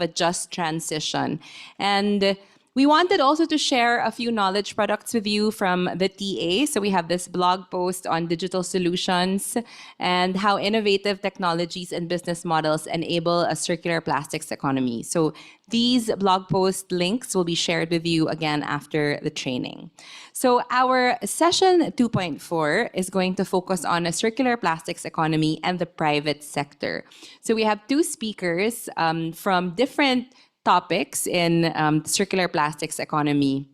a just transition. And we wanted also to share a few knowledge products with you from the TA. So we have this blog post on digital solutions and how innovative technologies and business models enable a circular plastics economy. So these blog post links will be shared with you again after the training. So our session 2.4 is going to focus on a circular plastics economy and the private sector. So we have two speakers from different topics in the circular plastics economy.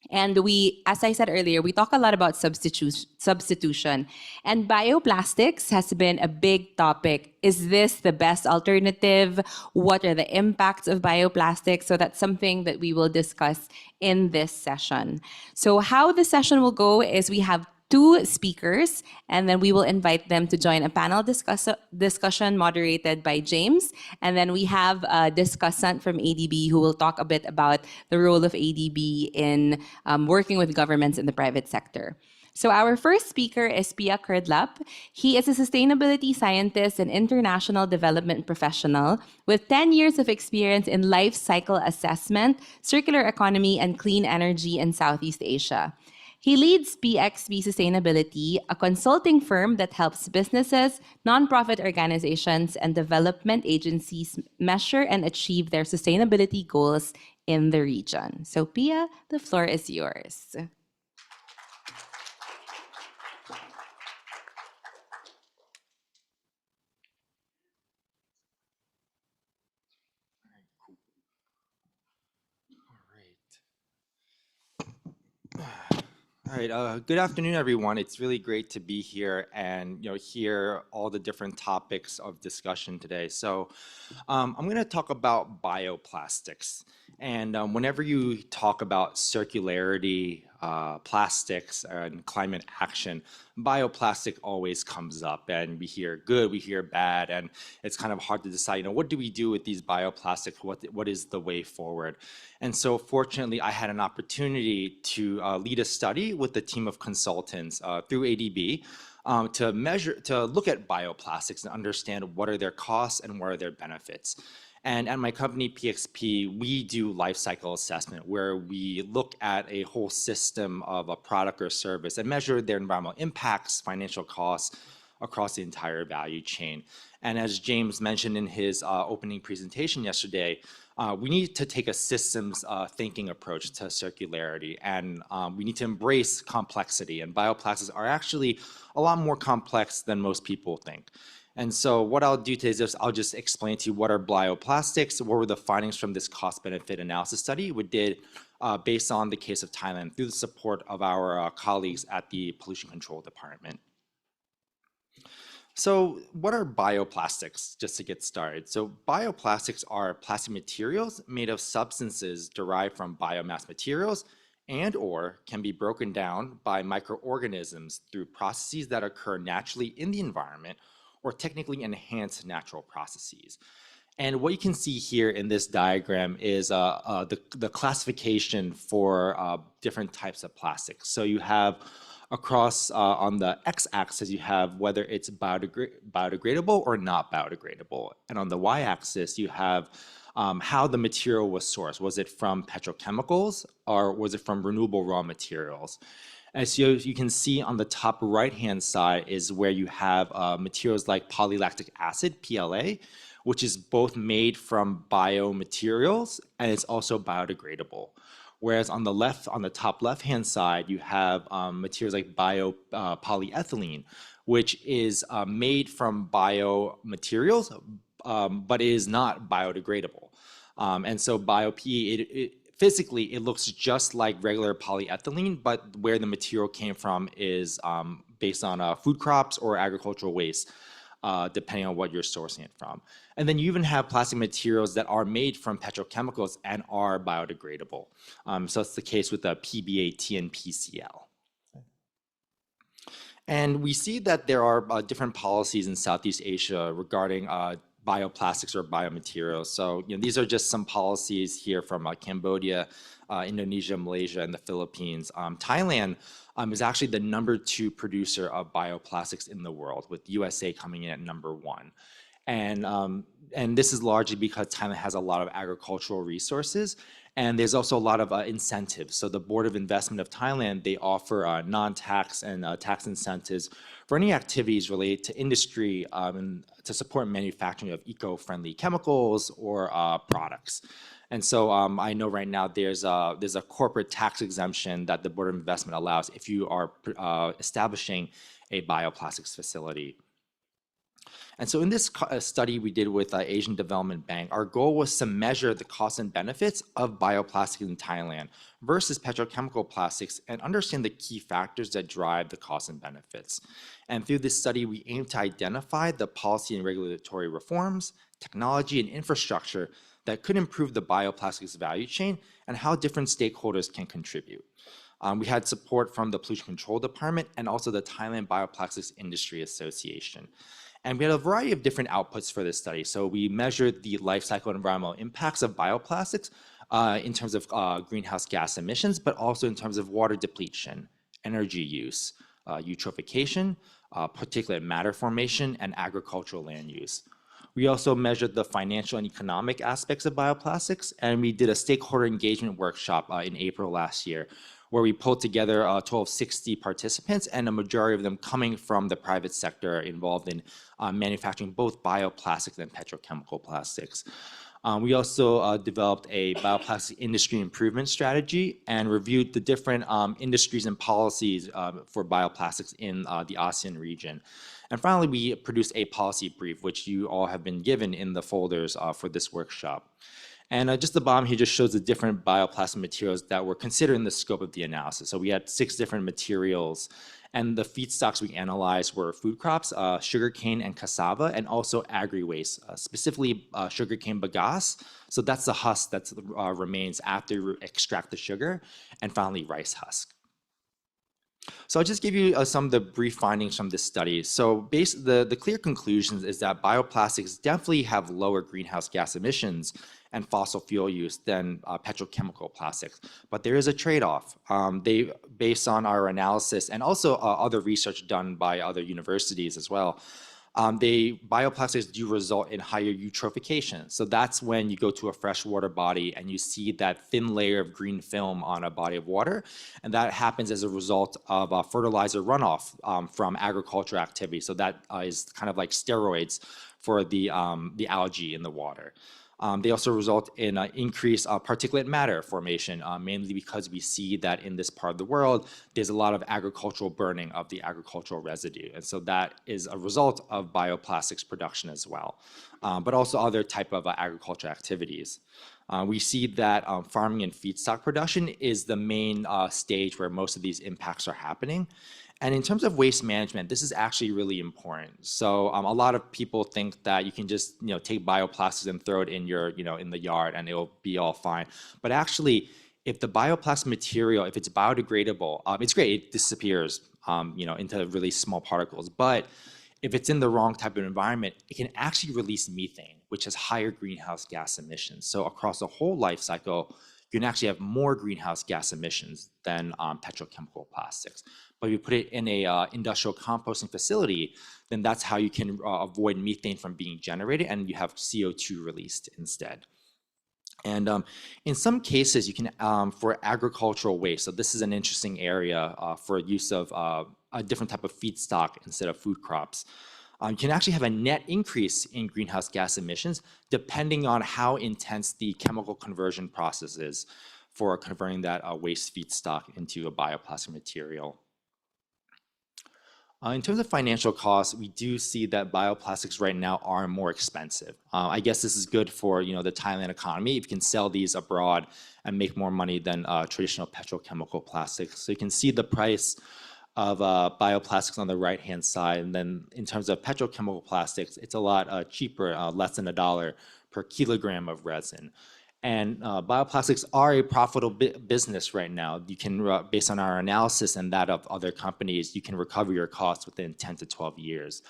And we, as I said earlier, we talk a lot about substitution. And bioplastics has been a big topic. Is this the best alternative? What are the impacts of bioplastics? So that's something that we will discuss in this session. So how the session will go is we have two speakers, and then we will invite them to join a panel discussion moderated by James. And then we have a discussant from ADB who will talk a bit about the role of ADB in working with governments in the private sector. So our first speaker is Pia Kerdlap. He is a sustainability scientist and international development professional with 10 years of experience in life cycle assessment, circular economy, and clean energy in Southeast Asia. He leads PXB Sustainability, a consulting firm that helps businesses, nonprofit organizations, and development agencies measure and achieve their sustainability goals in the region. So Pia, the floor is yours. All right. Good afternoon, everyone. It's really great to be here and hear all the different topics of discussion today. So I'm going to talk about bioplastics. And whenever you talk about circularity, plastics, and climate action, bioplastic always comes up. And we hear good, we hear bad, and it's kind of hard to decide, what do we do with these bioplastics? What is the way forward? And so fortunately, I had an opportunity to lead a study with a team of consultants through ADB to look at bioplastics and understand what are their costs and what are their benefits. And at my company, PXP, we do life cycle assessment where we look at a whole system of a product or service and measure their environmental impacts, financial costs across the entire value chain. And as James mentioned in his opening presentation yesterday, we need to take a systems thinking approach to circularity, and we need to embrace complexity. And bioplastics are actually a lot more complex than most people think. And so what I'll do today is I'll just explain to you what are bioplastics, what were the findings from this cost-benefit analysis study we did based on the case of Thailand through the support of our colleagues at the Pollution Control Department. So what are bioplastics, just to get started? So bioplastics are plastic materials made of substances derived from biomass materials and/or can be broken down by microorganisms through processes that occur naturally in the environment or technically enhanced natural processes. And what you can see here in this diagram is the classification for different types of plastics. So you have across on the x-axis, you have whether it's biodegradable or not biodegradable. And on the y-axis, you have how the material was sourced. Was it from petrochemicals or was it from renewable raw materials? As you can see on the top right-hand side is where you have materials like polylactic acid, PLA, which is both made from biomaterials and it's also biodegradable. Whereas on the top left-hand side, you have materials like polyethylene, which is made from biomaterials, but it is not biodegradable. And so bio-PE, physically, it looks just like regular polyethylene, but where the material came from is based on food crops or agricultural waste, depending on what you're sourcing it from. And then you even have plastic materials that are made from petrochemicals and are biodegradable. So it's the case with the PBAT and PCL. And we see that there are different policies in Southeast Asia regarding bioplastics or biomaterials. So these are just some policies here from Cambodia, Indonesia, Malaysia, and the Philippines. Thailand is actually the #2 producer of bioplastics in the world, with USA coming in at #1. And this is largely because Thailand has a lot of agricultural resources, and there's also a lot of incentives. So the Board of Investment of Thailand, they offer non-tax and tax incentives for any activities related to industry and to support manufacturing of eco-friendly chemicals or products. And so I know right now there's a corporate tax exemption that the Board of Investment allows if you are establishing a bioplastics facility. And so in this study we did with Asian Development Bank, our goal was to measure the costs and benefits of bioplastics in Thailand versus petrochemical plastics and understand the key factors that drive the costs and benefits. And through this study, we aim to identify the policy and regulatory reforms, technology and infrastructure that could improve the bioplastics value chain and how different stakeholders can contribute. We had support from the Pollution Control Department and also the Thailand Bioplastics Industry Association. And we had a variety of different outputs for this study. So we measured the life cycle and environmental impacts of bioplastics in terms of greenhouse gas emissions, but also in terms of water depletion, energy use, eutrophication, particulate matter formation, and agricultural land use. We also measured the financial and economic aspects of bioplastics, and we did a stakeholder engagement workshop in April last year, where we pulled together a total of 60 participants, and a majority of them coming from the private sector involved in manufacturing both bioplastics and petrochemical plastics. We also developed a bioplastic industry improvement strategy and reviewed the different industries and policies for bioplastics in the ASEAN region. And finally, we produced a policy brief, which you all have been given in the folders for this workshop. And just the bottom here just shows the different bioplastic materials that were considered in the scope of the analysis. So we had 6 different materials, and the feedstocks we analyzed were food crops, sugarcane and cassava, and also agri-waste, specifically sugarcane bagasse. So that's the husk that remains after you extract the sugar, and finally rice husk. So I'll just give you some of the brief findings from this study. So the clear conclusions is that bioplastics definitely have lower greenhouse gas emissions and fossil fuel use than petrochemical plastics. But there is a trade-off. Based on our analysis and also other research done by other universities as well, bioplastics do result in higher eutrophication. So that's when you go to a freshwater body and you see that thin layer of green film on a body of water. And that happens as a result of fertilizer runoff from agricultural activity. So that is kind of like steroids for the algae in the water. They also result in increased particulate matter formation, mainly because we see that in this part of the world, there's a lot of agricultural burning of the agricultural residue. And so that is a result of bioplastics production as well, but also other type of agricultural activities. We see that farming and feedstock production is the main stage where most of these impacts are happening. And in terms of waste management, this is actually really important. So a lot of people think that you can just take bioplastics and throw it in your in the yard and it'll be all fine. But actually, if the bioplastic material, if it's biodegradable, it's great. It disappears into really small particles. But if it's in the wrong type of environment, it can actually release methane, which has higher greenhouse gas emissions. So across the whole life cycle, you can actually have more greenhouse gas emissions than petrochemical plastics. But if you put it in a industrial composting facility, then that's how you can avoid methane from being generated, and you have CO2 released instead. And in some cases, you can, for agricultural waste, so this is an interesting area for use of a different type of feedstock instead of food crops. You can actually have a net increase in greenhouse gas emissions depending on how intense the chemical conversion process is for converting that waste feedstock into a bioplastic material. In terms of financial costs, we do see that bioplastics right now are more expensive. I guess this is good for the Thailand economy if you can sell these abroad and make more money than traditional petrochemical plastics. So you can see the price of bioplastics on the right-hand side, and then in terms of petrochemical plastics, it's a lot cheaper, less than $1 per kilogram of resin. And bioplastics are a profitable business right now. You can, based on our analysis and that of other companies, you can recover your costs within 10 to 12 years.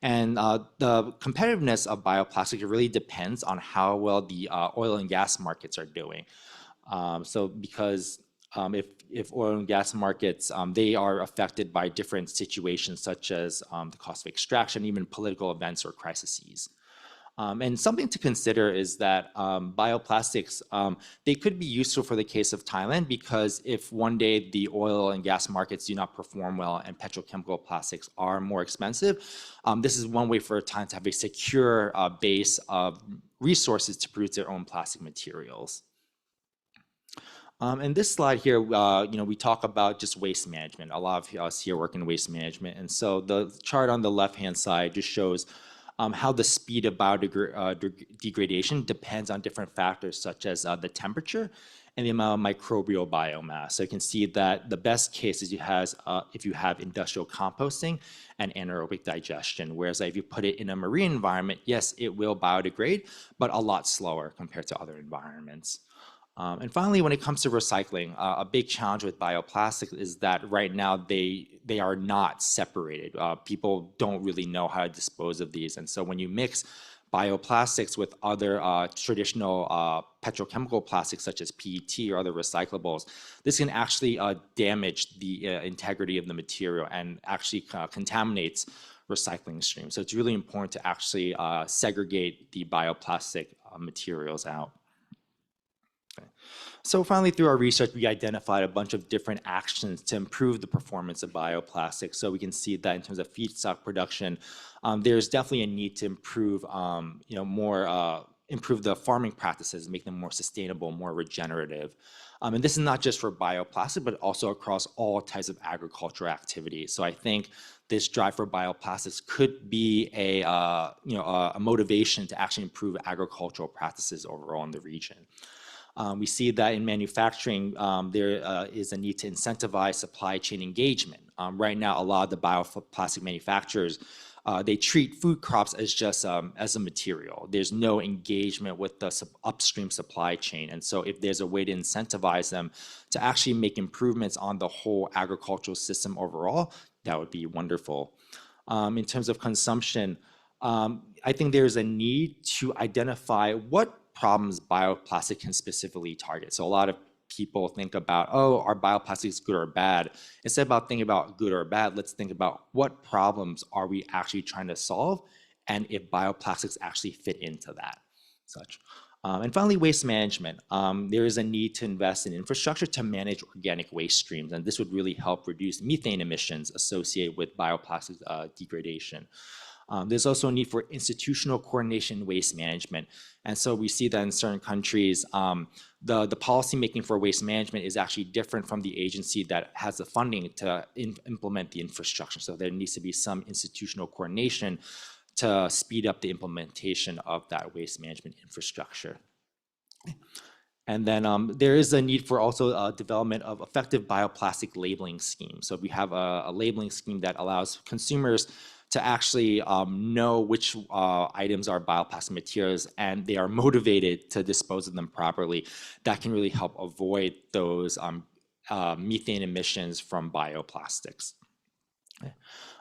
And the competitiveness of bioplastics really depends on how well the oil and gas markets are doing. So because if oil and gas markets, they are affected by different situations such as the cost of extraction, even political events or crises. And something to consider is that bioplastics, they could be useful for the case of Thailand, because if one day the oil and gas markets do not perform well and petrochemical plastics are more expensive, this is one way for Thailand to have a secure base of resources to produce their own plastic materials. In this slide here, we talk about just waste management. A lot of us here work in waste management. And so the chart on the left-hand side just shows how the speed of biodegradation depends on different factors, such as the temperature and the amount of microbial biomass. So you can see that the best case is if you have industrial composting and anaerobic digestion, whereas if you put it in a marine environment, yes, it will biodegrade, but a lot slower compared to other environments. And finally, when it comes to recycling, a big challenge with bioplastics is that right now they are not separated. People don't really know how to dispose of these. And so when you mix bioplastics with other traditional petrochemical plastics such as PET or other recyclables, this can actually damage the integrity of the material and actually contaminates recycling streams. So it's really important to actually segregate the bioplastic materials out. So finally, through our research, we identified a bunch of different actions to improve the performance of bioplastics. So we can see that in terms of feedstock production, there's definitely a need to improve, improve the farming practices, make them more sustainable, more regenerative. And this is not just for bioplastic, but also across all types of agricultural activities. So I think this drive for bioplastics could be a motivation to actually improve agricultural practices overall in the region. We see that in manufacturing, there is a need to incentivize supply chain engagement. Right now, a lot of the bioplastic manufacturers, they treat food crops as just as a material. There's no engagement with the upstream supply chain. And so if there's a way to incentivize them to actually make improvements on the whole agricultural system overall, that would be wonderful. In terms of consumption, I think there's a need to identify what problems bioplastic can specifically target. So a lot of people think about, oh, are bioplastics good or bad? Instead about thinking about good or bad, let's think about what problems are we actually trying to solve, and if bioplastics actually fit into that. And finally, waste management. There is a need to invest in infrastructure to manage organic waste streams, and this would really help reduce methane emissions associated with bioplastic degradation. There's also a need for institutional coordination in waste management. And so we see that in certain countries, the policy making for waste management is actually different from the agency that has the funding to implement the infrastructure. So there needs to be some institutional coordination to speed up the implementation of that waste management infrastructure. And then there is a need for also development of effective bioplastic labeling schemes. So we have a labeling scheme that allows consumers to actually know which items are bioplastic materials, and they are motivated to dispose of them properly. That can really help avoid those methane emissions from bioplastics.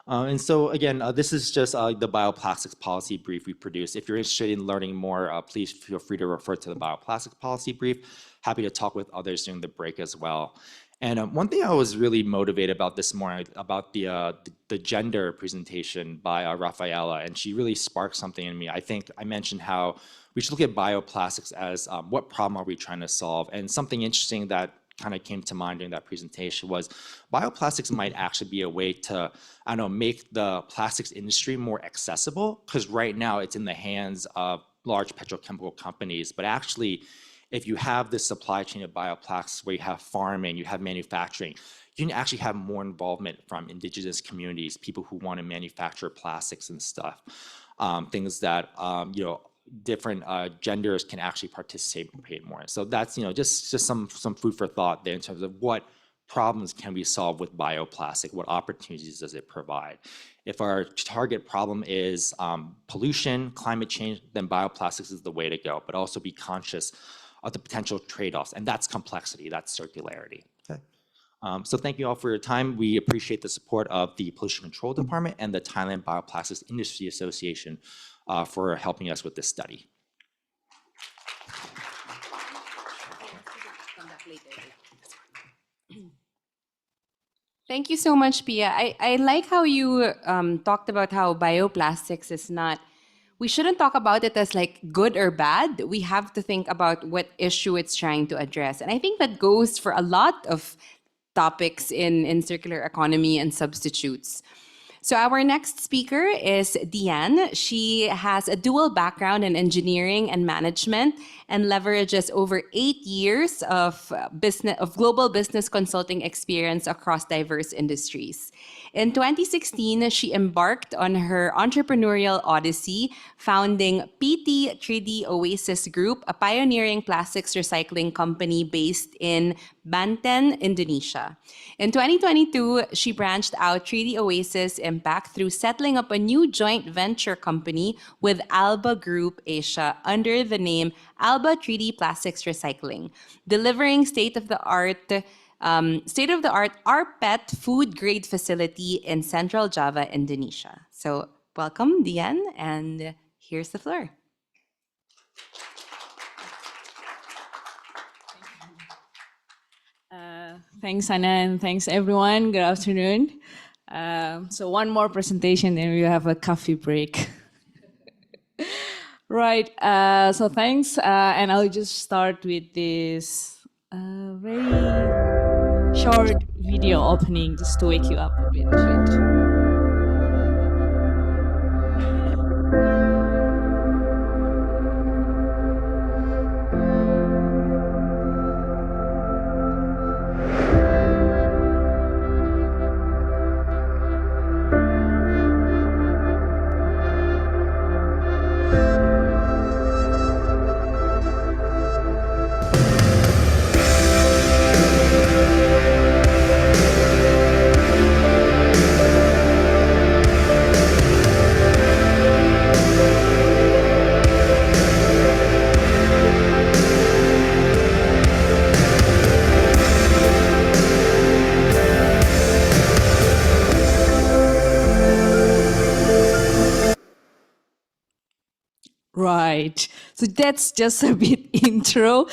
And so again, this is just the bioplastics policy brief we produced. If you're interested in learning more, please feel free to refer to the bioplastics policy brief. Happy to talk with others during the break as well. And one thing I was really motivated about this morning, about the gender presentation by Rafaela, and she really sparked something in me. I think I mentioned how we should look at bioplastics as what problem are we trying to solve? And something interesting that kind of came to mind during that presentation was bioplastics might actually be a way to, I don't know, make the plastics industry more accessible, because right now it's in the hands of large petrochemical companies, but actually, if you have this supply chain of bioplastics where you have farming, you have manufacturing, you can actually have more involvement from indigenous communities, people who want to manufacture plastics and stuff, things that different genders can actually participate more. So that's just some food for thought there in terms of what problems can we solve with bioplastic, what opportunities does it provide. If our target problem is pollution, climate change, then bioplastics is the way to go, but also be conscious of the potential trade-offs, and that's complexity, that's circularity. Okay. So thank you all for your time. We appreciate the support of the Pollution Control Department and the Thailand Bioplastics Industry Association for helping us with this study. Thank you so much, Pia. I like how you talked about how bioplastics is not we shouldn't talk about it as like good or bad. We have to think about what issue it's trying to address. And I think that goes for a lot of topics in circular economy and substitutes. So our next speaker is Diane. She has a dual background in engineering and management and leverages over 8 years of global business consulting experience across diverse industries. In 2016, she embarked on her entrepreneurial odyssey, founding PT 3D Oasis Group, a pioneering plastics recycling company based in Banten, Indonesia. In 2022, she branched out 3D Oasis Impact through settling up a new joint venture company with Alba Group Asia under the name Alba 3D Plastics Recycling, delivering state-of-the-art rPET food-grade facility in Central Java, Indonesia. So welcome, Diane, and here's the floor. Thanks, Anna, and thanks, everyone. Good afternoon. So one more presentation, then we have a coffee break. Right, so thanks, and I'll just start with this very short video opening just to wake you up a bit. Right. So that's just a bit intro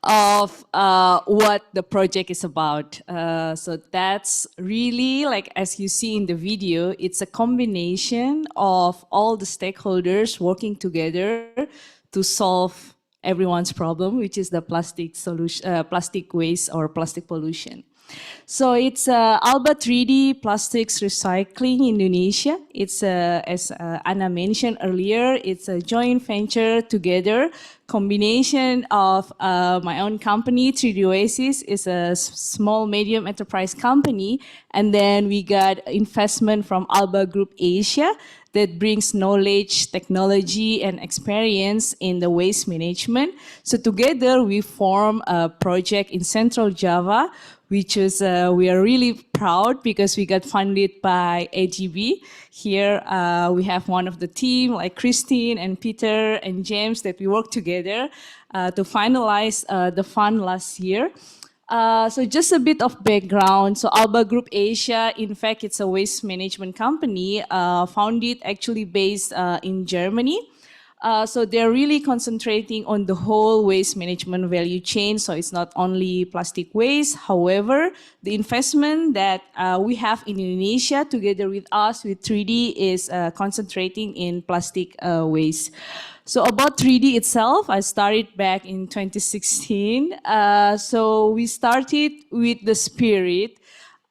of what the project is about. So that's really, like as you see in the video, it's a combination of all the stakeholders working together to solve everyone's problem, which is the plastic solution, plastic waste or plastic pollution. So it's Alba 3D Plastics Recycling Indonesia. It's, as Anna mentioned earlier, it's a joint venture together, combination of my own company, 3D Oasis, is a small, medium enterprise company, and then we got investment from Alba Group Asia that brings knowledge, technology, and experience in the waste management. So together we form a project in Central Java, which is, we are really proud because we got funded by ADB. Here we have one of the team, like Christine and Peter and James, that we worked together to finalize the fund last year. So just a bit of background. So Alba Group Asia, in fact, it's a waste management company, founded actually based in Germany. So they're really concentrating on the whole waste management value chain. So it's not only plastic waste. However, the investment that we have in Indonesia together with us, with 3D, is concentrating in plastic waste. So about 3D itself, I started back in 2016. So we started with the spirit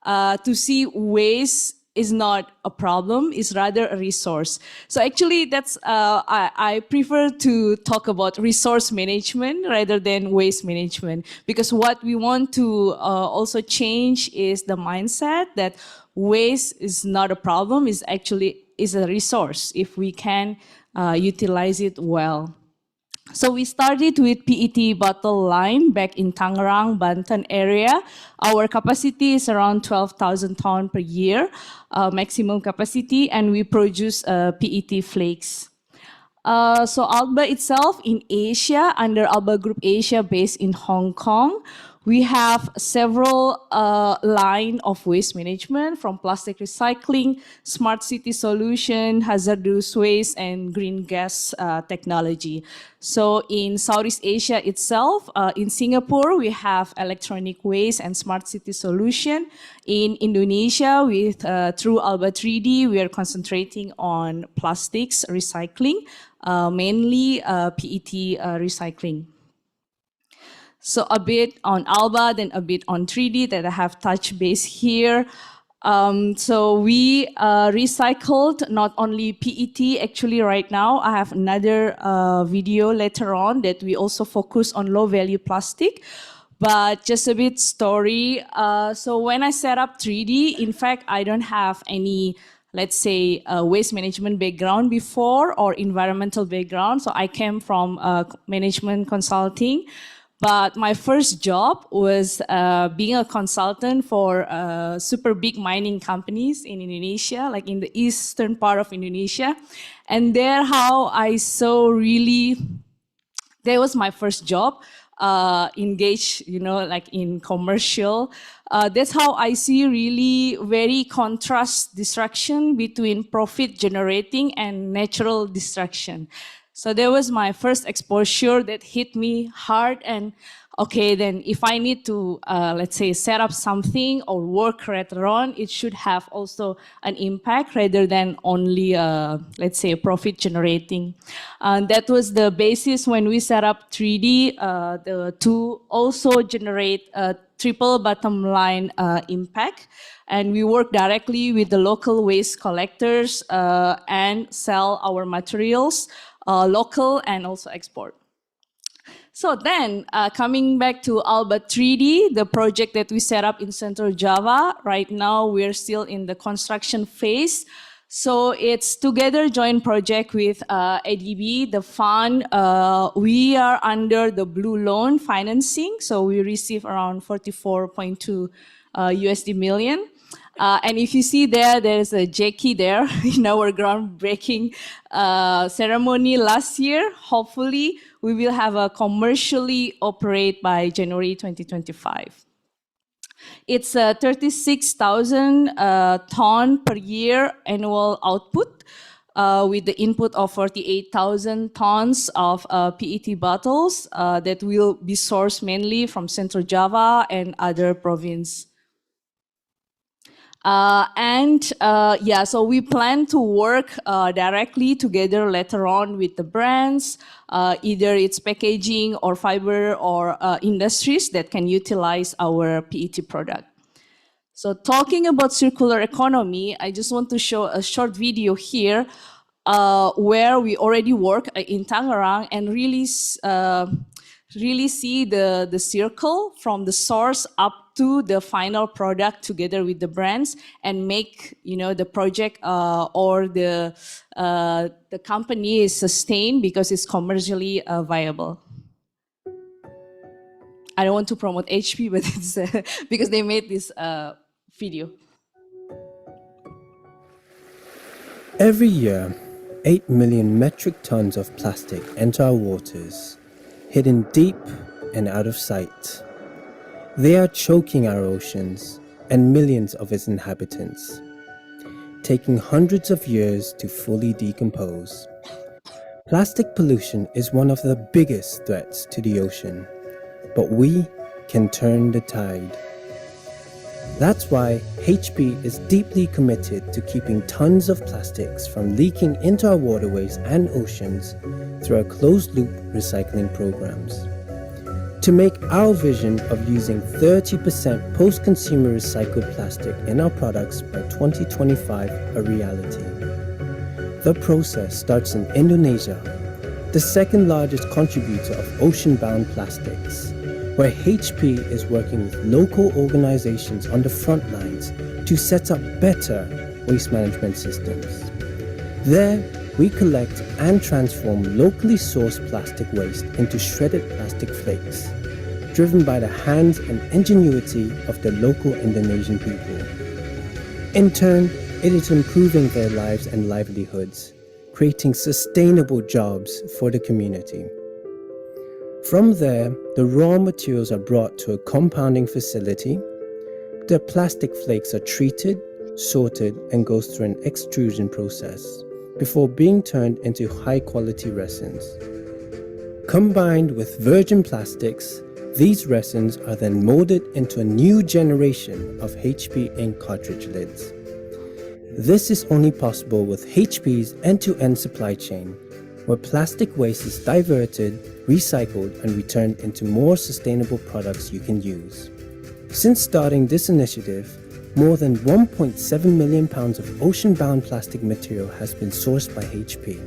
to see waste is not a problem, it's rather a resource. So actually that's, I prefer to talk about resource management rather than waste management, because what we want to also change is the mindset that waste is not a problem, is actually is a resource if we can utilize it well. So we started with PET bottle line back in Tangerang, Banten area. Our capacity is around 12,000 tons per year, maximum capacity, and we produce PET flakes. So Alba itself in Asia, under Alba Group Asia based in Hong Kong, We have several line of waste management from plastic recycling, smart city solution, hazardous waste, and green gas technology. So in Southeast Asia itself, in Singapore, we have electronic waste and smart city solution. In Indonesia, through Alba 3D, we are concentrating on plastics recycling, mainly PET recycling. So a bit on Alba, then a bit on 3D that I have touched base here. So we recycled not only PET, actually right now, I have another video later on that we also focus on low value plastic. But just a bit story. So when I set up 3D, in fact, I don't have any, let's say, waste management background before or environmental background. So I came from management consulting. But my first job was being a consultant for super big mining companies in Indonesia, like in the eastern part of Indonesia. And there how I saw really, that was my first job, engaged, like in commercial. That's how I see really very contrast destruction between profit generating and natural destruction. So that was my first exposure that hit me hard. And okay, then if I need to, let's say, set up something or work later on, it should have also an impact rather than only, let's say, profit generating. That was the basis when we set up 3D to also generate a triple bottom line impact. And we work directly with the local waste collectors and sell our materials local and also export. So then, coming back to Alba 3D, the project that we set up in Central Java, right now we're still in the construction phase. So it's together joint project with ADB, the fund. We are under the Blue Loan financing, so we receive around 44.2 USD million. And if you see there's a Jackie there in our groundbreaking ceremony last year. Hopefully, we will have a commercially operate by January 2025. It's 36,000 ton per year annual output with the input of 48,000 tons of PET bottles that will be sourced mainly from Central Java and other provinces. So we plan to work directly together later on with the brands, either it's packaging or fiber or industries that can utilize our PET product. So talking about circular economy, I just want to show a short video here where we already work in Tangerang and really see the circle from the source up to the final product together with the brands and make the project or the company is sustained because it's commercially viable. I don't want to promote HP, but it's because they made this video. Every year, 8 million metric tons of plastic enter our waters, hidden deep and out of sight. They are choking our oceans and millions of its inhabitants, taking hundreds of years to fully decompose. Plastic pollution is one of the biggest threats to the ocean, but we can turn the tide. That's why HP is deeply committed to keeping tons of plastics from leaking into our waterways and oceans through our closed-loop recycling programs. To make our vision of using 30% post-consumer recycled plastic in our products by 2025 a reality. The process starts in Indonesia, the second largest contributor of ocean-bound plastics, where HP is working with local organizations on the front lines to set up better waste management systems. There, we collect and transform locally sourced plastic waste into shredded plastic flakes, driven by the hands and ingenuity of the local Indonesian people. In turn, it is improving their lives and livelihoods, creating sustainable jobs for the community. From there, the raw materials are brought to a compounding facility. The plastic flakes are treated, sorted, and goes through an extrusion process before being turned into high-quality resins. Combined with virgin plastics, these resins are then molded into a new generation of HP ink cartridge lids. This is only possible with HP's end-to-end supply chain, where plastic waste is diverted, recycled, and returned into more sustainable products you can use. Since starting this initiative, more than 1.7 million pounds of ocean-bound plastic material has been sourced by HP,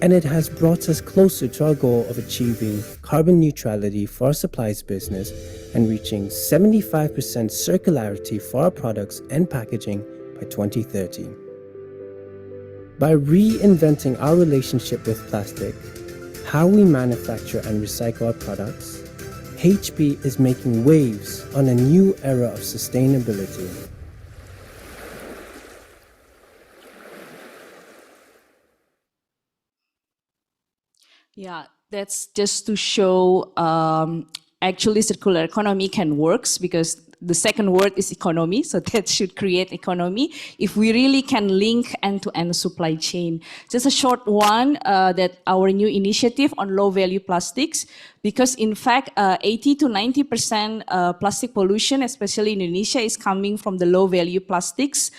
and it has brought us closer to our goal of achieving carbon neutrality for our supplies business and reaching 75% circularity for our products and packaging by 2030. By reinventing our relationship with plastic, how we manufacture and recycle our products, HP is making waves on a new era of sustainability. Yeah, that's just to show actually circular economy can works, because the second word is economy, so that should create economy if we really can link end-to-end supply chain. Just a short one, that our new initiative on low-value plastics, because in fact 80 to 90% plastic pollution, especially in Indonesia, is coming from the low-value plastics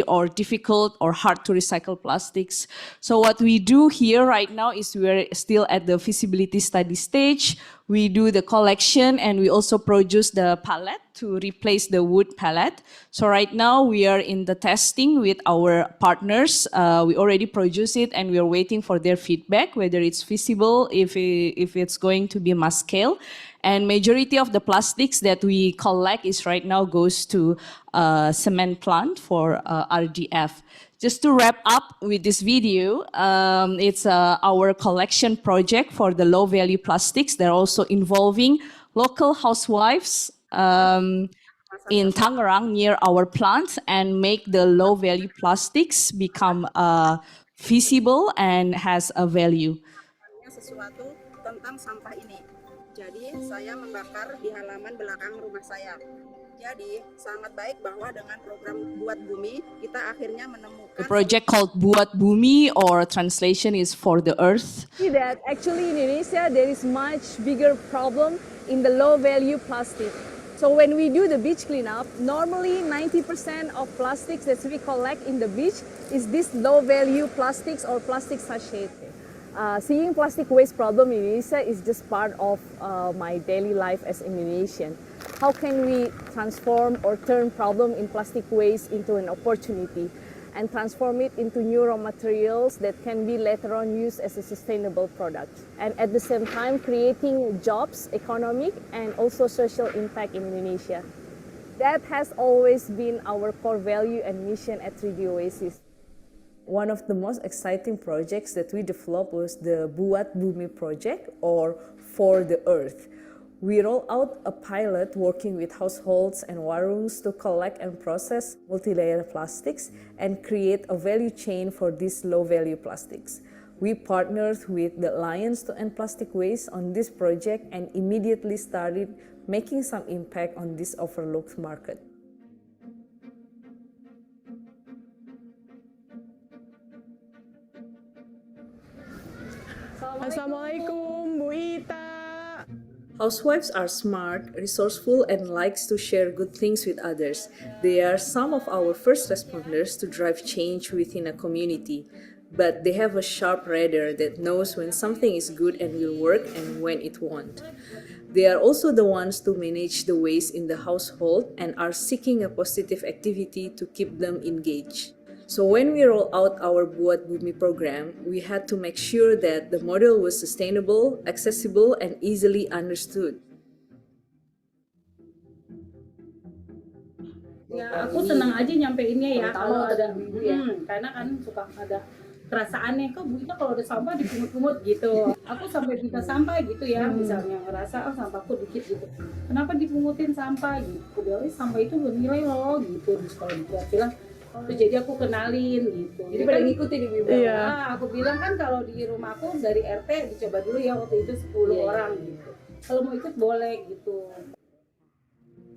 or difficult or hard to recycle plastics. So what we do here right now is we're still at the feasibility study stage. We do the collection and we also produce the pallet to replace the wood pallet. So right now we are in the testing with our partners. We already produce it and we are waiting for their feedback, whether it's feasible, if it's going to be mass scale. And majority of the plastics that we collect is right now goes to cement plant for RDF. Just to wrap up with this video, it's our collection project for the low value plastics. They're also involving local housewives in Tangerang near our plant and make the low value plastics become feasible and has a value. Sesuatu tentang sampah ini. Jadi saya membakar di halaman belakang rumah saya. Jadi sangat baik bahwa dengan program Buat Bumi kita akhirnya menemukan. The project called Buat Bumi, or translation is for the earth. See that actually in Indonesia there is much bigger problem in the low value plastic. So when we do the beach cleanup, normally 90% of plastics that we collect in the beach is this low value plastics or plastic sachet. Seeing plastic waste problem in Indonesia is just part of my daily life as Indonesian. How can we transform or turn problem in plastic waste into an opportunity and transform it into new raw materials that can be later on used as a sustainable product? And at the same time creating jobs, economic and also social impact in Indonesia. That has always been our core value and mission at 3D Oasis. One of the most exciting projects that we developed was the Buat Bumi project, or For the Earth. We rolled out a pilot working with households and warungs to collect and process multi-layer plastics and create a value chain for these low-value plastics. We partnered with the Alliance to End Plastic Waste on this project and immediately started making some impact on this overlooked market. Assalamualaikum, Bu Ita. Housewives are smart, resourceful, and likes to share good things with others. They are some of our first responders to drive change within a community. But they have a sharp radar that knows when something is good and will work and when it won't. They are also the ones to manage the waste in the household and are seeking a positive activity to keep them engaged. So when we roll out our Buat Bumi program, we had to make sure that the model was sustainable, accessible, and easily understood. Ya, aku senang aja nyampeinnya ya kalau ada karena kan suka ada perasaannya, kok Bu Ita kalau ada sampah dipungut-pungut gitu. Aku sampai minta sampah gitu ya, misalnya ngerasa sampahku dikit gitu. Kenapa dipungutin sampah gitu? Padahal sampah itu bernilai loh gitu. Terus kalau bilang terus jadi aku kenalin gitu. Jadi pada ngikutin ibu-ibu. Iya. Aku bilang kan kalau di rumahku dari RT dicoba dulu ya waktu itu 10 orang gitu. Kalau mau ikut boleh gitu.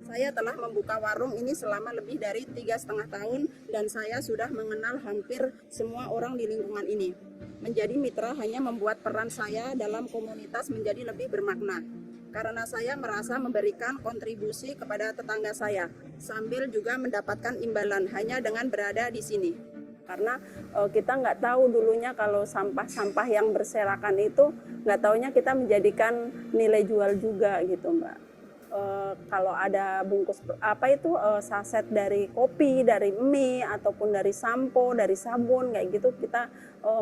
Saya telah membuka warung ini selama lebih dari 3,5 tahun dan saya sudah mengenal hampir semua orang di lingkungan ini. Menjadi mitra hanya membuat peran saya dalam komunitas menjadi lebih bermakna. Karena saya merasa memberikan kontribusi kepada tetangga saya, sambil juga mendapatkan imbalan hanya dengan berada di sini. Karena kita nggak tahu dulunya kalau sampah-sampah yang berserakan itu, nggak taunya kita menjadikan nilai jual juga gitu Mbak. Kalau ada bungkus saset dari kopi, dari mie ataupun dari sampo, dari sabun kayak gitu kita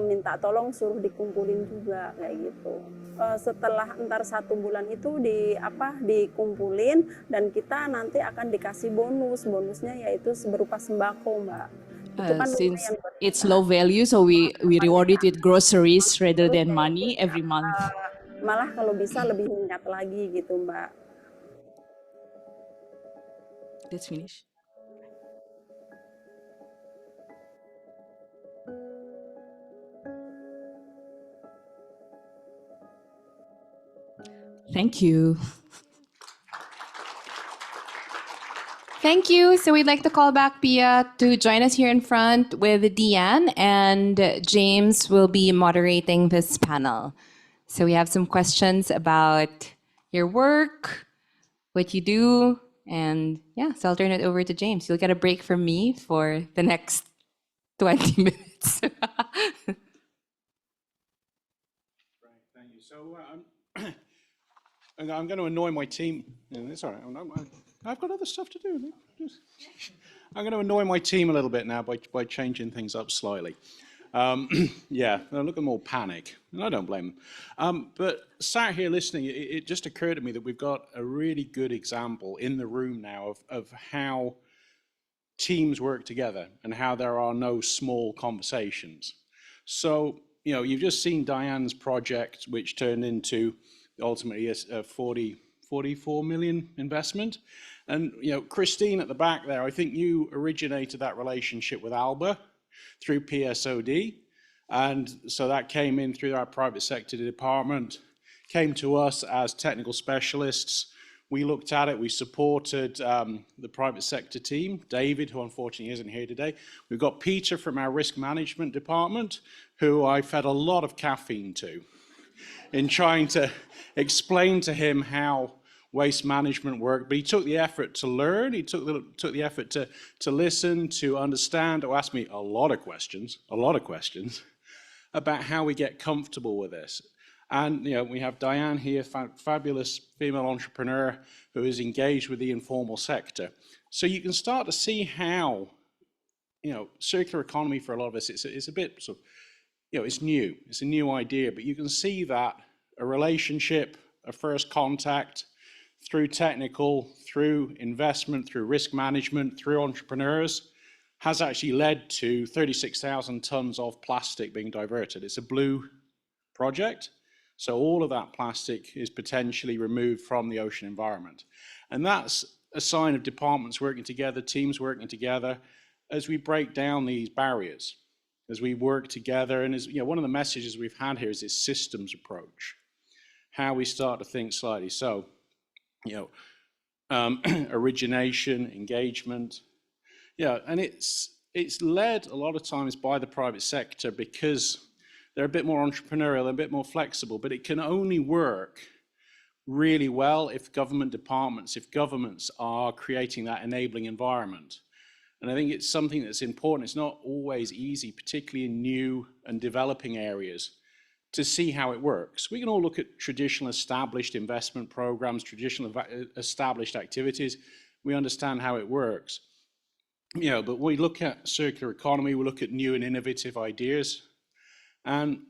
minta tolong suruh dikumpulin juga kayak gitu. Setelah entar 1 bulan itu dikumpulin dan kita nanti akan dikasih bonusnya yaitu berupa sembako Mbak. Itu kan Since lumayan buat it's kita. low value, so we reward it with groceries rather than money every month. Malah kalau bisa lebih meningkat lagi gitu Mbak. Let's finish. Thank you. Thank you. So we'd like to call back Pia to join us here in front with Deanne, and James will be moderating this panel. So we have some questions about your work, what you do, and yeah, so I'll turn it over to James. You'll get a break from me for the next 20 minutes. Thank you. So I'm going to annoy my team. It's all right. I've got other stuff to do. I'm going to annoy my team a little bit now by changing things up slightly. Yeah, they look at them all panic, and I don't blame them. But sat here listening, it just occurred to me that we've got a really good example in the room now of how teams work together and how there are no small conversations. So, you've just seen Diane's project, which turned into ultimately a 44 million investment. And, Christine at the back there, I think you originated that relationship with Alba through PSOD. And so that came in through our private sector department, came to us as technical specialists. We looked at it, we supported the private sector team, David, who unfortunately isn't here today. We've got Peter from our risk management department, who I fed a lot of caffeine to in trying to explain to him how waste management worked, but he took the effort to learn, he took the effort to listen, to understand, to ask me a lot of questions about how we get comfortable with this. And we have Diane here, fabulous female entrepreneur who is engaged with the informal sector. So you can start to see how, circular economy for a lot of us, it's a bit sort of, it's new, it's a new idea, but you can see that a relationship, a first contact, through technical, through investment, through risk management, through entrepreneurs, has actually led to 36,000 tons of plastic being diverted. It's a blue project, so all of that plastic is potentially removed from the ocean environment. And that's a sign of departments working together, teams working together, as we break down these barriers, as we work together. And as one of the messages we've had here is this systems approach, how we start to think slightly. So, origination, engagement, and it's led a lot of times by the private sector because they're a bit more entrepreneurial, a bit more flexible, but it can only work really well if government departments, if governments are creating that enabling environment. And I think it's something that's important. It's not always easy, particularly in new and developing areas, to see how it works. We can all look at traditional established investment programs, traditional established activities. We understand how it works. But we look at circular economy, we look at new and innovative ideas. And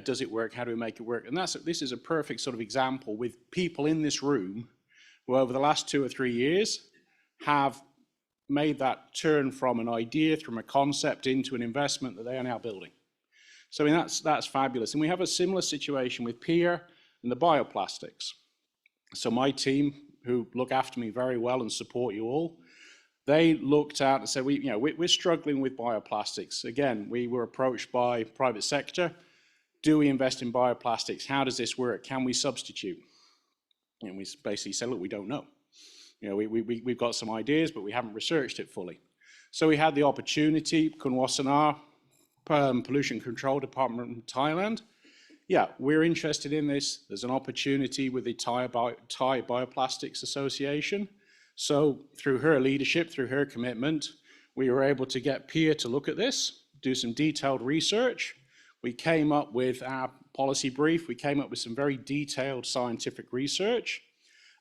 does it work? How do we make it work? And this is a perfect sort of example with people in this room who over the last 2 or 3 years have made that turn from an idea, from a concept into an investment that they are now building. So I mean, that's fabulous. And we have a similar situation with Pia and the bioplastics. So my team, who look after me very well and support you all, they looked at and said, we're struggling with bioplastics. Again, we were approached by private sector. Do we invest in bioplastics? How does this work? Can we substitute? And we basically said, look, we don't know. You know, we've got some ideas, but we haven't researched it fully. So we had the opportunity, Kunwasanar, Pollution Control Department in Thailand. Yeah, we're interested in this. There's an opportunity with the Thai Bioplastics Association. So through her leadership, through her commitment, we were able to get Pia to look at this, do some detailed research. We came up with our policy brief. We came up with some very detailed scientific research.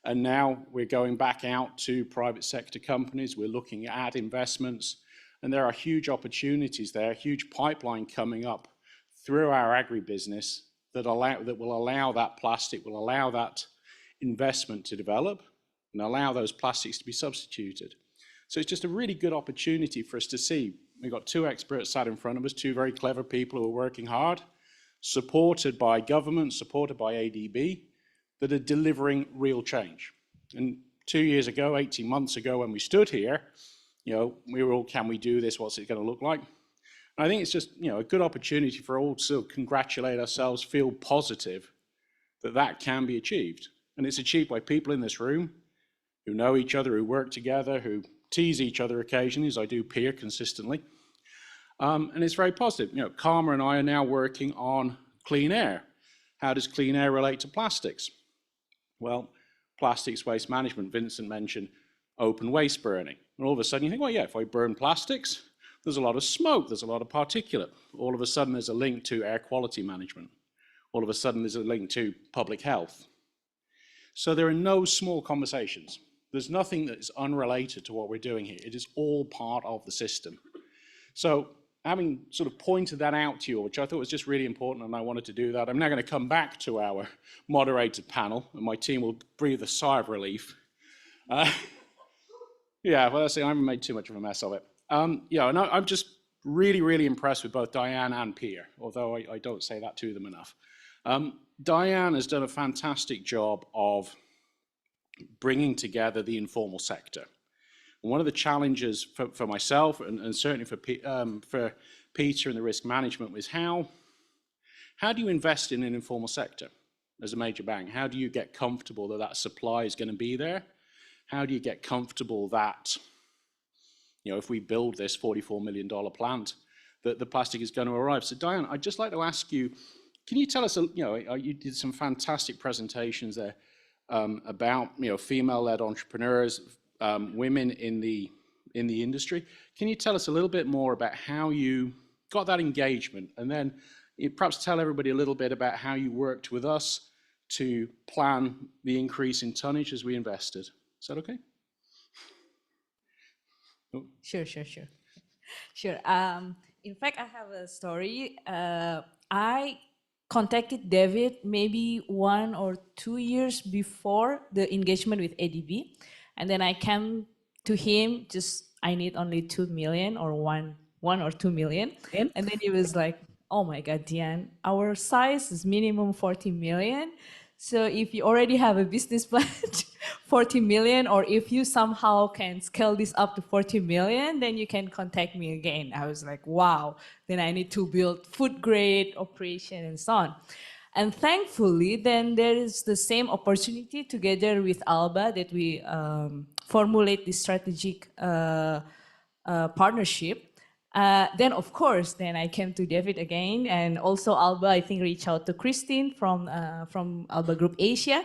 And now we're going back out to private sector companies. We're looking at investments. And there are huge opportunities there, huge pipeline coming up through our agribusiness that will allow that plastic, will allow that investment to develop and allow those plastics to be substituted. So it's just a really good opportunity for us to see. We've got two experts sat in front of us, two very clever people who are working hard, supported by government, supported by ADB, that are delivering real change. And 2 years ago, 18 months ago, when we stood here, you know, we were all, can we do this? What's it going to look like? And I think it's just, you know, a good opportunity for all to congratulate ourselves, feel positive that that can be achieved. And it's achieved by people in this room who know each other, who work together, who tease each other occasionally, as I do Pia consistently. And it's very positive. You know, Karma and I are now working on clean air. How does clean air relate to plastics? Well, plastics waste management, Vincent mentioned open waste burning. And all of a sudden you think, well, yeah, if I burn plastics, there's a lot of smoke, there's a lot of particulate. All of a sudden there's a link to air quality management. All of a sudden there's a link to public health. So there are no small conversations. There's nothing that's unrelated to what we're doing here. It is all part of the system. So having sort of pointed that out to you, which I thought was just really important, and I wanted to do that, I'm now going to come back to our moderated panel, and my team will breathe a sigh of relief. Yeah, well, I haven't made too much of a mess of it. Yeah, and I'm just really, really impressed with both Diane and Pia, although I don't say that to them enough. Diane has done a fantastic job of bringing together the informal sector. And one of the challenges for myself and certainly for Peter and the risk management was how do you invest in an informal sector as a major bank? How do you get comfortable that that supply is going to be there? How do you get comfortable that, you know, if we build this $44 million plant, that the plastic is going to arrive? So Diane, I'd just like to ask you, can you tell us, you know, you did some fantastic presentations there about, you know, female-led entrepreneurs, women in the industry. Can you tell us a little bit more about how you got that engagement, and then perhaps tell everybody a little bit about how you worked with us to plan the increase in tonnage as we invested? Is that okay? Oh. Sure. In fact, I have a story. I contacted David maybe 1 or 2 years before the engagement with ADB. And then I came to him, I need only 2 million or 1 or 2 million. And then he was like, oh my God, Diane, our size is minimum 40 million. So if you already have a business plan, 40 million, or if you somehow can scale this up to 40 million, then you can contact me again. I was like, wow, then I need to build food grade operation and so on. And thankfully, then there is the same opportunity together with Alba that we formulate this strategic partnership. Then, of course, then I came to David again, and also Alba, I think, reached out to Christine from Alba Group Asia.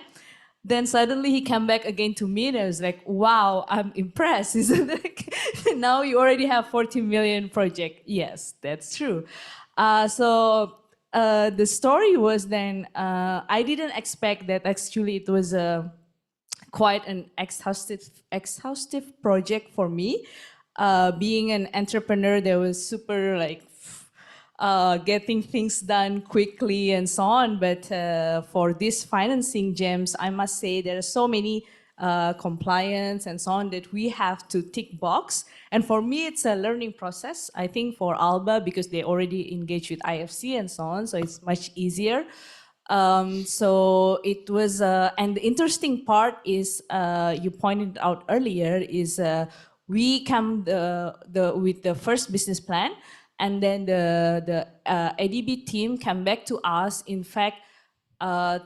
Then suddenly he came back again to me, and I was like, wow, I'm impressed. Isn't it? Now you already have 40 million project. Yes, that's true. So the story was then, I didn't expect that actually it was quite an exhaustive project for me. Being an entrepreneur, that was super like getting things done quickly and so on. But for this financing gems, I must say there are so many compliance and so on that we have to tick box. And for me, it's a learning process. I think for Alba, because they already engaged with IFC and so on, so it's much easier. So it was, and the interesting part is, you pointed out earlier, is we come with the first business plan, and then the ADB team came back to us, in fact,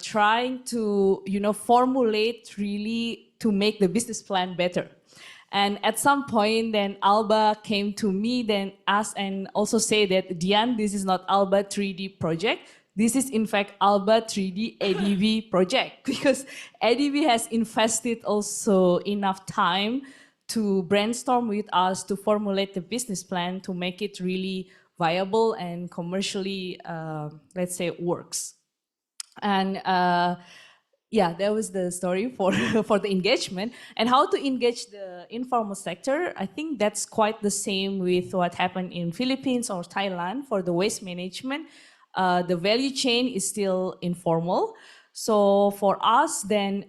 trying to, formulate really to make the business plan better. And at some point, then Alba came to me, then asked and also say that, Dian, this is not Alba 3D project. This is in fact Alba 3D ADB project, because ADB has invested also enough time to brainstorm with us to formulate the business plan to make it really viable and commercially, let's say, works. And yeah, that was the story for, for the engagement. And how to engage the informal sector, I think that's quite the same with what happened in Philippines or Thailand for the waste management. The value chain is still informal. So for us, then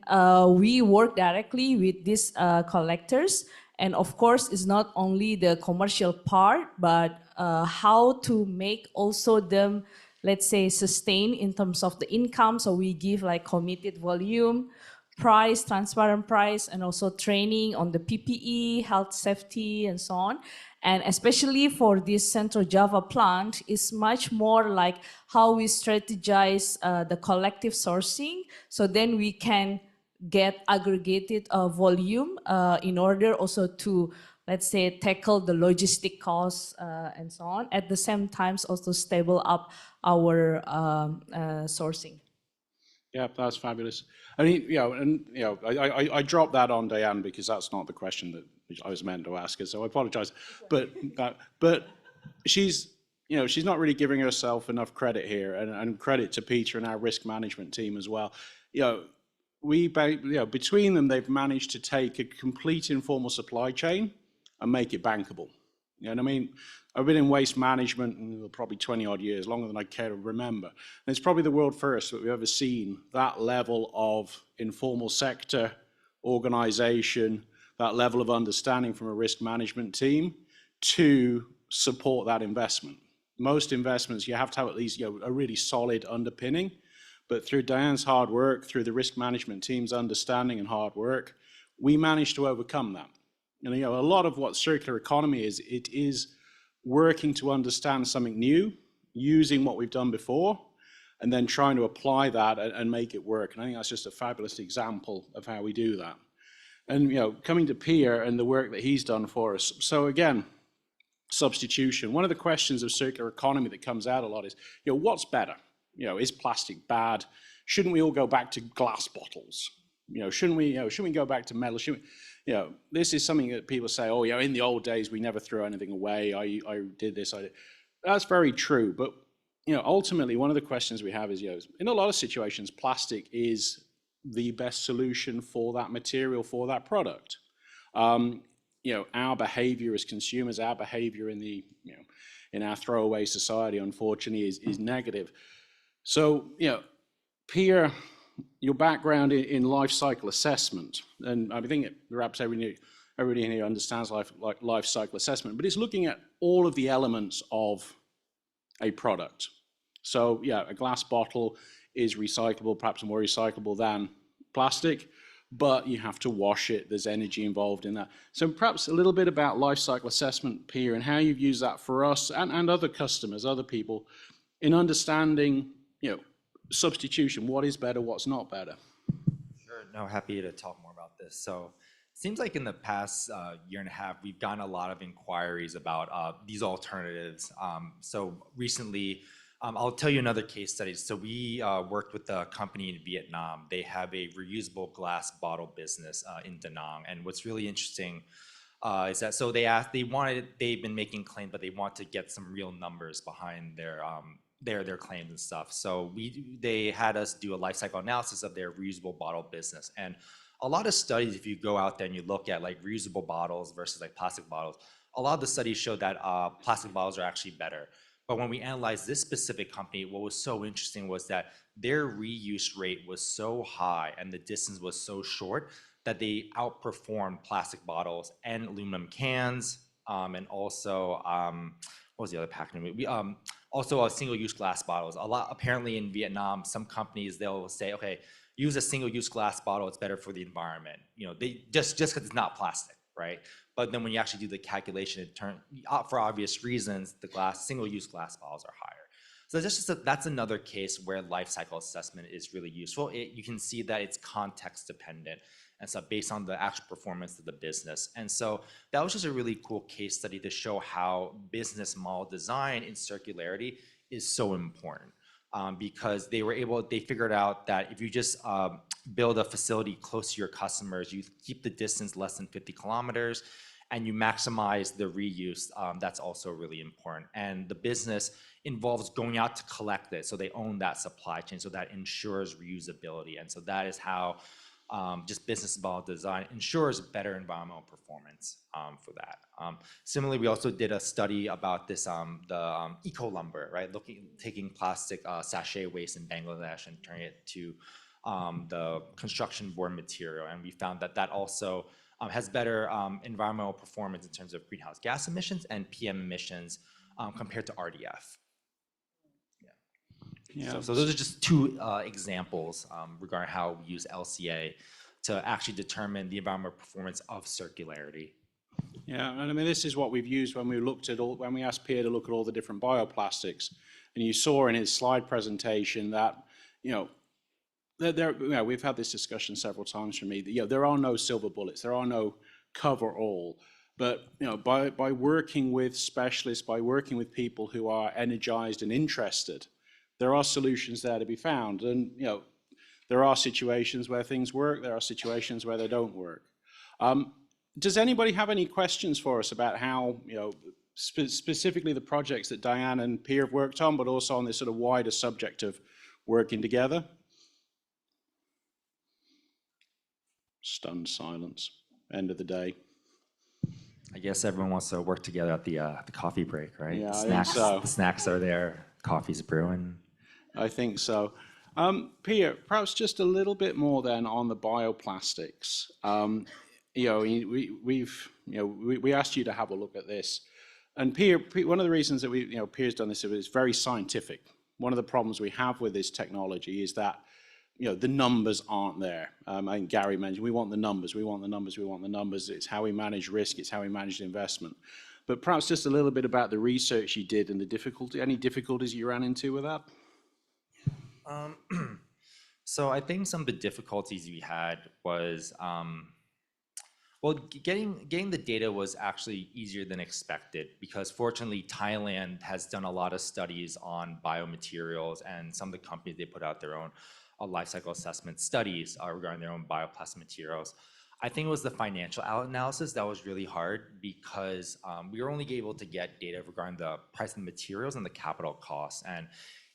we work directly with these collectors. And of course, it's not only the commercial part, but how to make also them, let's say, sustain in terms of the income. So we give like committed volume, price, transparent price, and also training on the PPE, health safety, and so on. And especially for this Central Java plant, is much more like how we strategize the collective sourcing. So then we can get aggregated volume in order also to, let's say, tackle the logistic costs and so on. At the same time, also stable up our sourcing. Yeah, that's fabulous. I mean, I dropped that on Diane because that's not the question that I was meant to ask her, so I apologize. But she's not really giving herself enough credit here, and credit to Peter and our risk management team as well. Between them, they've managed to take a complete informal supply chain and make it bankable. You know what I mean? I've been in waste management probably 20 odd years, longer than I care to remember. And it's probably the world first that we've ever seen that level of informal sector organization, that level of understanding from a risk management team to support that investment. Most investments, you have to have at least a really solid underpinning. But through Diane's hard work, through the risk management team's understanding and hard work, we managed to overcome that. And a lot of what circular economy is, it is working to understand something new, using what we've done before, and then trying to apply that and make it work. And I think that's just a fabulous example of how we do that. And coming to Pierre and the work that he's done for us. So again, substitution. One of the questions of circular economy that comes out a lot is, what's better? Is plastic bad? Shouldn't we all go back to glass bottles? Shouldn't we go back to metal? This is something that people say, oh, in the old days, we never threw anything away. I did this, I did. That's very true. But, ultimately, one of the questions we have is, in a lot of situations, plastic is the best solution for that material, for that product. Our behavior as consumers, our behavior in our throwaway society, unfortunately, is negative. So, Pierre, your background in life cycle assessment, and I think perhaps everybody in here understands life cycle assessment, but it's looking at all of the elements of a product. So, a glass bottle is recyclable, perhaps more recyclable than plastic, but you have to wash it. There's energy involved in that. So perhaps a little bit about life cycle assessment, Pierre, and how you've used that for us and other customers, other people, in understanding, substitution. What is better? What's not better? Sure. No, happy to talk more about this. So it seems like in the past year and a half, we've gotten a lot of inquiries about these alternatives. So recently, I'll tell you another case study. So we worked with a company in Viet Nam. They have a reusable glass bottle business in Da Nang. And what's really interesting is that they've been making claims, but they want to get some real numbers behind their claims and stuff. So they had us do a life cycle analysis of their reusable bottle business. And a lot of studies, if you go out there and you look at like reusable bottles versus like plastic bottles, a lot of the studies show that plastic bottles are actually better. But when we analyzed this specific company, what was so interesting was that their reuse rate was so high and the distance was so short that they outperformed plastic bottles and aluminum cans, and also what was the other packaging? Also single-use glass bottles. Apparently in Vietnam, some companies, they'll say, okay, use a single-use glass bottle, it's better for the environment. They just because it's not plastic, right? But then when you actually do the calculation, for obvious reasons, the single-use glass bottles are higher. So that's another case where life cycle assessment is really useful. You can see that it's context dependent, and so based on the actual performance of the business. And so that was just a really cool case study to show how business model design in circularity is so important. Because they figured out that if you just build a facility close to your customers, you keep the distance less than 50 kilometers, and you maximize the reuse, that's also really important. And the business involves going out to collect it, so they own that supply chain, so that ensures reusability. And so that is how just business model design ensures better environmental performance for that. Similarly, we also did a study about this, the eco lumber, right? Taking plastic sachet waste in Bangladesh and turning it to the construction board material. And we found that that also has better environmental performance in terms of greenhouse gas emissions and PM emissions compared to RDF. Yeah. So those are just two examples regarding how we use LCA to actually determine the environmental performance of circularity. Yeah, and I mean, this is what we've used when we asked Pierre to look at all the different bioplastics, and you saw in his slide presentation that, we've had this discussion several times from me, that, there are no silver bullets, there are no cover all, but, by working with specialists, by working with people who are energized and interested, there are solutions there to be found. And, there are situations where things work, there are situations where they don't work. Does anybody have any questions for us about how, specifically the projects that Diane and Pierre have worked on, but also on this sort of wider subject of working together? Stunned silence. End of the day. I guess everyone wants to work together at the coffee break, right? Yeah, I think so. The snacks are there, coffee's brewing. I think so. Pierre, perhaps just a little bit more then on the bioplastics. We asked you to have a look at this, and Pierre, one of the reasons that Pierre's done this is it's very scientific. One of the problems we have with this technology is that the numbers aren't there. And Gary mentioned we want the numbers, we want the numbers, we want the numbers. It's how we manage risk, it's how we manage the investment. But perhaps just a little bit about the research you did and any difficulties you ran into with that. So I think some of the difficulties we had was, getting the data was actually easier than expected, because fortunately Thailand has done a lot of studies on biomaterials, and some of the companies, they put out their own life cycle assessment studies regarding their own bioplastic materials. I think it was the financial analysis that was really hard, because we were only able to get data regarding the price of the materials and the capital costs, and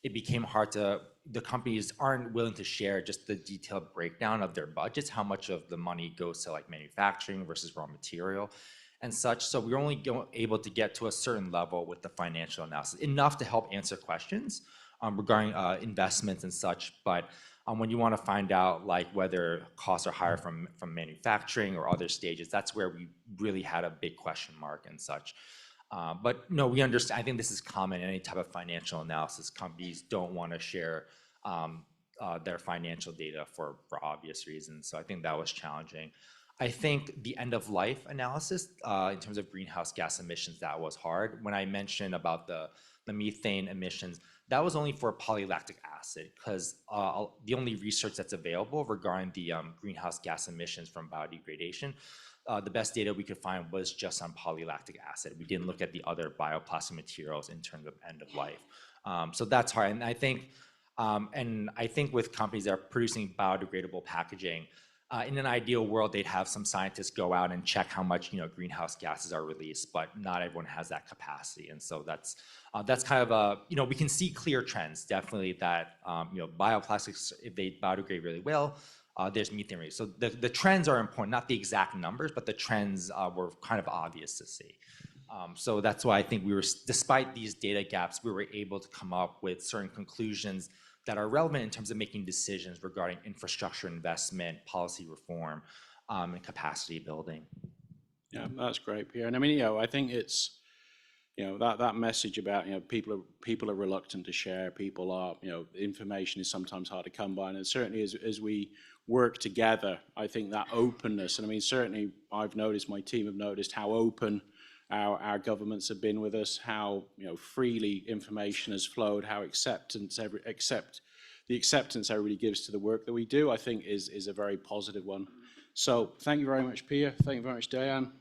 it became hard the companies aren't willing to share just the detailed breakdown of their budgets, how much of the money goes to like manufacturing versus raw material and such. So we were only able to get to a certain level with the financial analysis, enough to help answer questions regarding investments and such. But when you want to find out like whether costs are higher from manufacturing or other stages, that's where we really had a big question mark and such. But no, we understand. I think this is common in any type of financial analysis. Companies don't want to share their financial data for obvious reasons. So I think that was challenging. I think the end of life analysis in terms of greenhouse gas emissions, that was hard. When I mentioned about the methane emissions, that was only for polylactic acid, because the only research that's available regarding the greenhouse gas emissions from biodegradation, the best data we could find was just on polylactic acid. We didn't look at the other bioplastic materials in terms of end of life. So that's hard. And I think with companies that are producing biodegradable packaging, in an ideal world, they'd have some scientists go out and check how much greenhouse gases are released, but not everyone has that capacity. And so that's kind of we can see clear trends, definitely, that bioplastics, if they biodegrade really well, there's methane release. So the trends are important, not the exact numbers, but the trends were kind of obvious to see. So that's why I think despite these data gaps, we were able to come up with certain conclusions that are relevant in terms of making decisions regarding infrastructure investment, policy reform, and capacity building. Yeah, that's great, Pierre. And I mean, I think it's, that message about, people are reluctant to share, people are, information is sometimes hard to come by. And certainly as we work together, I think that openness, and I mean, certainly I've noticed, my team have noticed how open our governments have been with us, how freely information has flowed, how the acceptance everybody gives to the work that we do, I think is a very positive one. So thank you very much, Pia. Thank you very much, Diane.